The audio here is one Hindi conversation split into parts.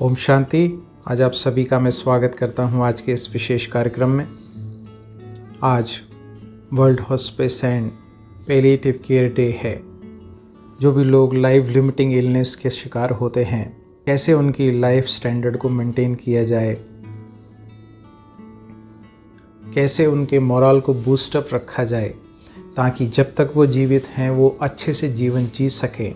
ओम शांति। आज आप सभी का मैं स्वागत करता हूं आज के इस विशेष कार्यक्रम में। आज world hospice and palliative care day है। जो भी लोग लाइफ लिमिटिंग इलनेस के शिकार होते हैं, कैसे उनकी लाइफ स्टैंडर्ड को मेंटेन किया जाए, कैसे उनके मोरल को बूस्टअप रखा जाए ताकि जब तक वो जीवित हैं वो अच्छे से जीवन जी सकें।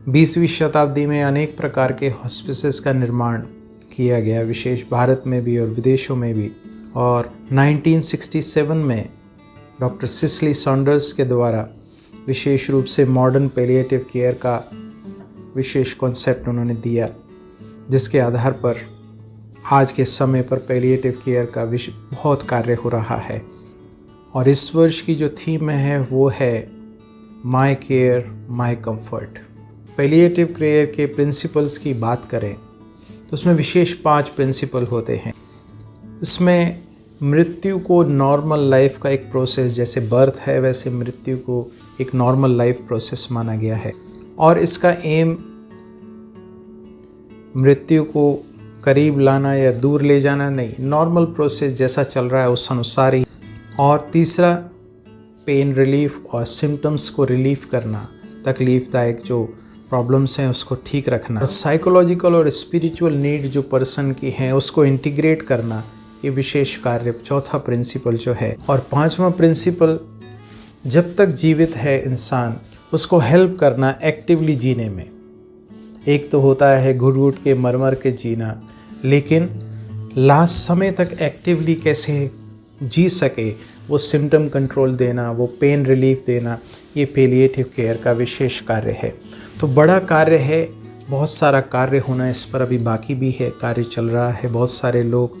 20वीं शताब्दी में अनेक प्रकार के हॉस्पिसेस का निर्माण किया गया, विशेष भारत में भी और विदेशों में भी। और 1967 में डॉक्टर सिसिली सॉन्डर्स के द्वारा विशेष रूप से मॉडर्न पैलिएटिव केयर का विशेष कॉन्सेप्ट उन्होंने दिया, जिसके आधार पर आज के समय पर पैलिएटिव केयर का बहुत कार्य हो रहा है। और इस वर्ष की जो थीम है वो है माई care my comfort. Palliative care के प्रिंसिपल्स की बात करें तो उसमें विशेष 5 प्रिंसिपल होते हैं। इसमें मृत्यु को नॉर्मल लाइफ का एक प्रोसेस, जैसे बर्थ है वैसे मृत्यु को एक नॉर्मल लाइफ प्रोसेस माना गया है। और इसका एम मृत्यु को करीब लाना या दूर ले जाना नहीं, नॉर्मल प्रोसेस जैसा चल रहा है उस अनुसार ही। और तीसरा, पेन रिलीफ और सिम्टम्स को रिलीफ करना, तकलीफदायक जो प्रॉब्लम्स हैं उसको ठीक रखना। और साइकोलॉजिकल और स्पिरिचुअल नीड जो पर्सन की हैं उसको इंटीग्रेट करना, ये विशेष कार्य चौथा प्रिंसिपल जो है। और 5वां प्रिंसिपल, जब तक जीवित है इंसान उसको हेल्प करना एक्टिवली जीने में। एक तो होता है घुट घुट के मर मर के जीना, लेकिन लास्ट समय तक एक्टिवली कैसे जी सके, वो सिम्टम कंट्रोल देना, वो पेन रिलीफ देना, ये पैलिएटिव केयर का विशेष कार्य है। तो बड़ा कार्य है, बहुत सारा कार्य होना इस पर अभी बाकी भी है, कार्य चल रहा है, बहुत सारे लोग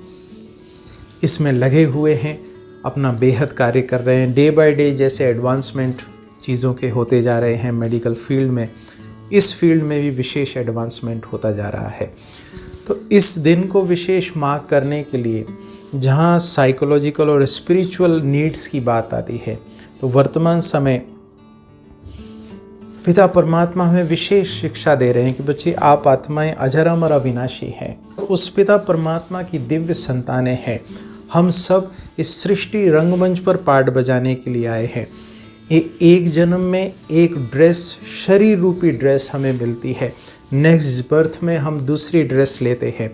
इसमें लगे हुए हैं, अपना बेहद कार्य कर रहे हैं। डे बाय डे जैसे एडवांसमेंट चीज़ों के होते जा रहे हैं मेडिकल फील्ड में, इस फील्ड में भी विशेष एडवांसमेंट होता जा रहा है। तो इस दिन को विशेष मार्क करने के लिए जहाँ साइकोलॉजिकल और स्पिरिचुअल नीड्स की बात आती है, तो वर्तमान समय पिता परमात्मा हमें विशेष शिक्षा दे रहे हैं कि बच्चे आप आत्माएं अजर अमर अविनाशी हैं। उस पिता परमात्मा की दिव्य संतानें हैं। हम सब इस सृष्टि रंगमंच पर पार्ट बजाने के लिए आए हैं। ये एक जन्म में एक ड्रेस, शरीर रूपी ड्रेस हमें मिलती है, नेक्स्ट बर्थ में हम दूसरी ड्रेस लेते हैं।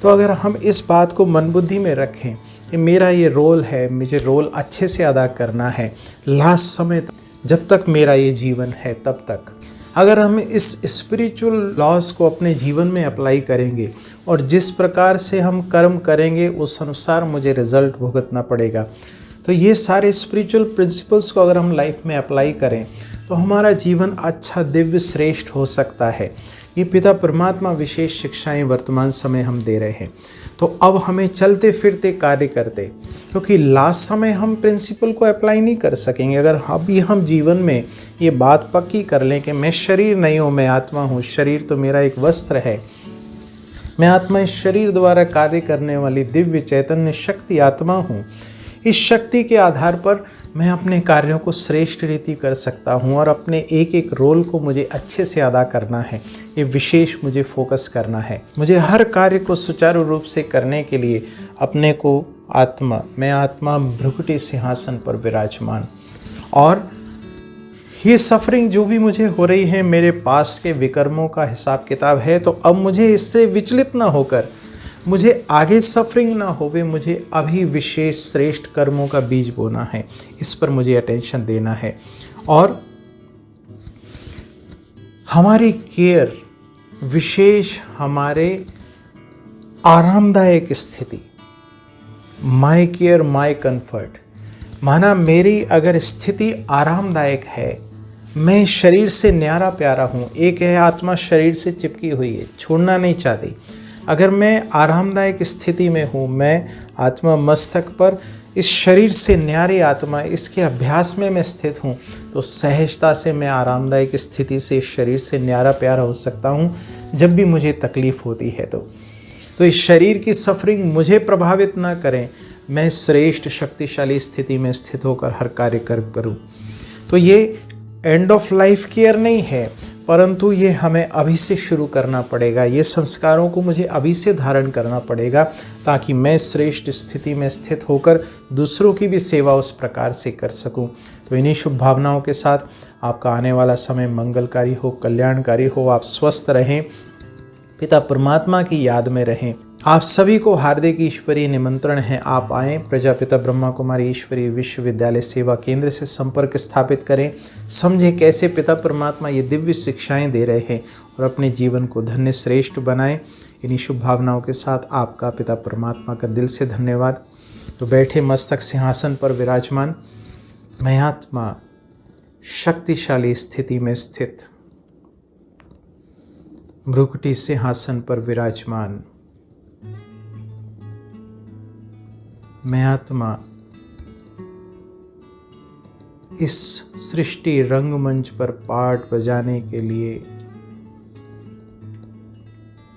तो अगर हम इस बात को मन बुद्धि में रखें कि मेरा ये रोल है, मुझे रोल अच्छे से अदा करना है लास्ट समय तक, जब तक मेरा ये जीवन है तब तक। अगर हम इस स्पिरिचुअल लॉज को अपने जीवन में अप्लाई करेंगे और जिस प्रकार से हम कर्म करेंगे उस अनुसार मुझे रिजल्ट भुगतना पड़ेगा। तो ये सारे स्पिरिचुअल प्रिंसिपल्स को अगर हम लाइफ में अप्लाई करें तो हमारा जीवन अच्छा, दिव्य, श्रेष्ठ हो सकता है। ये पिता परमात्मा विशेष शिक्षाएं वर्तमान समय हम दे रहे हैं। तो अब हमें चलते फिरते कार्य करते, क्योंकि लास्ट समय हम प्रिंसिपल को अप्लाई नहीं कर सकेंगे। अगर अभी हम जीवन में ये बात पक्की कर लें कि मैं शरीर नहीं हूँ, मैं आत्मा हूँ, शरीर तो मेरा एक वस्त्र है, मैं आत्मा इस शरीर द्वारा कार्य करने वाली दिव्य चैतन्य शक्ति आत्मा हूँ। इस शक्ति के आधार पर मैं अपने कार्यों को श्रेष्ठ रीति कर सकता हूँ और अपने एक एक रोल को मुझे अच्छे से अदा करना है। ये विशेष मुझे फोकस करना है। मुझे हर कार्य को सुचारू रूप से करने के लिए अपने को आत्मा, मैं आत्मा भ्रुकुटी सिंहासन पर विराजमान, और ये सफरिंग जो भी मुझे हो रही है मेरे पास्ट के विकर्मों का हिसाब किताब है। तो अब मुझे इससे विचलित ना होकर मुझे आगे सफरिंग ना होवे, मुझे अभी विशेष श्रेष्ठ कर्मों का बीज बोना है, इस पर मुझे अटेंशन देना है। और हमारी केयर विशेष हमारे आरामदायक स्थिति, माई केयर माई कंफर्ट, माना मेरी अगर स्थिति आरामदायक है, मैं शरीर से न्यारा प्यारा हूँ, एक है आत्मा शरीर से चिपकी हुई है, छोड़ना नहीं चाहती। अगर मैं आरामदायक स्थिति में हूँ, मैं आत्मा मस्तक पर इस शरीर से न्यारी आत्मा, इसके अभ्यास में मैं स्थित हूँ, तो सहजता से मैं आरामदायक स्थिति से इस शरीर से न्यारा प्यारा हो सकता हूँ जब भी मुझे तकलीफ़ होती है। तो इस शरीर की सफरिंग मुझे प्रभावित ना करें, मैं श्रेष्ठ शक्तिशाली स्थिति में स्थित होकर हर कार्य करूँ। तो ये एंड ऑफ लाइफ केयर नहीं है, परंतु ये हमें अभी से शुरू करना पड़ेगा। ये संस्कारों को मुझे अभी से धारण करना पड़ेगा ताकि मैं श्रेष्ठ स्थिति में स्थित होकर दूसरों की भी सेवा उस प्रकार से कर सकूं। तो इन्हीं शुभ भावनाओं के साथ आपका आने वाला समय मंगलकारी हो, कल्याणकारी हो, आप स्वस्थ रहें, पिता परमात्मा की याद में रहें। आप सभी को हार्दिक ईश्वरीय निमंत्रण है, आप आएँ, प्रजापिता ब्रह्मा कुमारी ईश्वरीय विश्वविद्यालय सेवा केंद्र से संपर्क स्थापित करें, समझें कैसे पिता परमात्मा ये दिव्य शिक्षाएं दे रहे हैं और अपने जीवन को धन्य श्रेष्ठ बनाएं। इन्हीं शुभ भावनाओं के साथ आपका पिता परमात्मा का दिल से धन्यवाद। तो बैठे मस्तक सिंहासन पर विराजमान, मैं आत्मा शक्तिशाली स्थिति में स्थित, भ्रुकुटी सिंहासन पर विराजमान, मैं आत्मा इस सृष्टि रंगमंच पर पाठ बजाने के लिए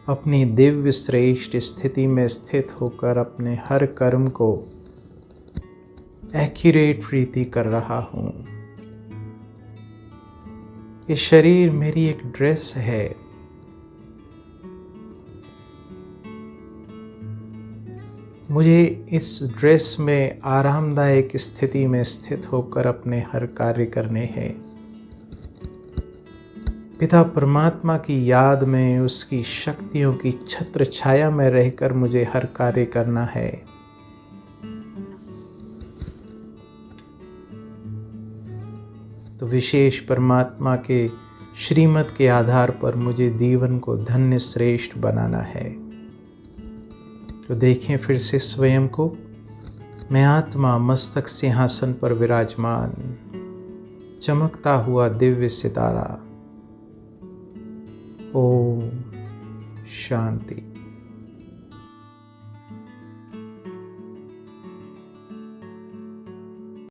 अपनी दिव्य श्रेष्ठ स्थिति में स्थित होकर अपने हर कर्म को एक्यूरेट प्रीति कर रहा हूँ। ये शरीर मेरी एक ड्रेस है, मुझे इस ड्रेस में आरामदायक स्थिति में स्थित होकर अपने हर कार्य करने हैं। पिता परमात्मा की याद में, उसकी शक्तियों की छत्र छाया में रहकर मुझे हर कार्य करना है। तो विशेष परमात्मा के श्रीमत के आधार पर मुझे जीवन को धन्य श्रेष्ठ बनाना है। तो देखें फिर से स्वयं को, मैं आत्मा मस्तक सिंहासन पर विराजमान, चमकता हुआ दिव्य सितारा। ओम शांति।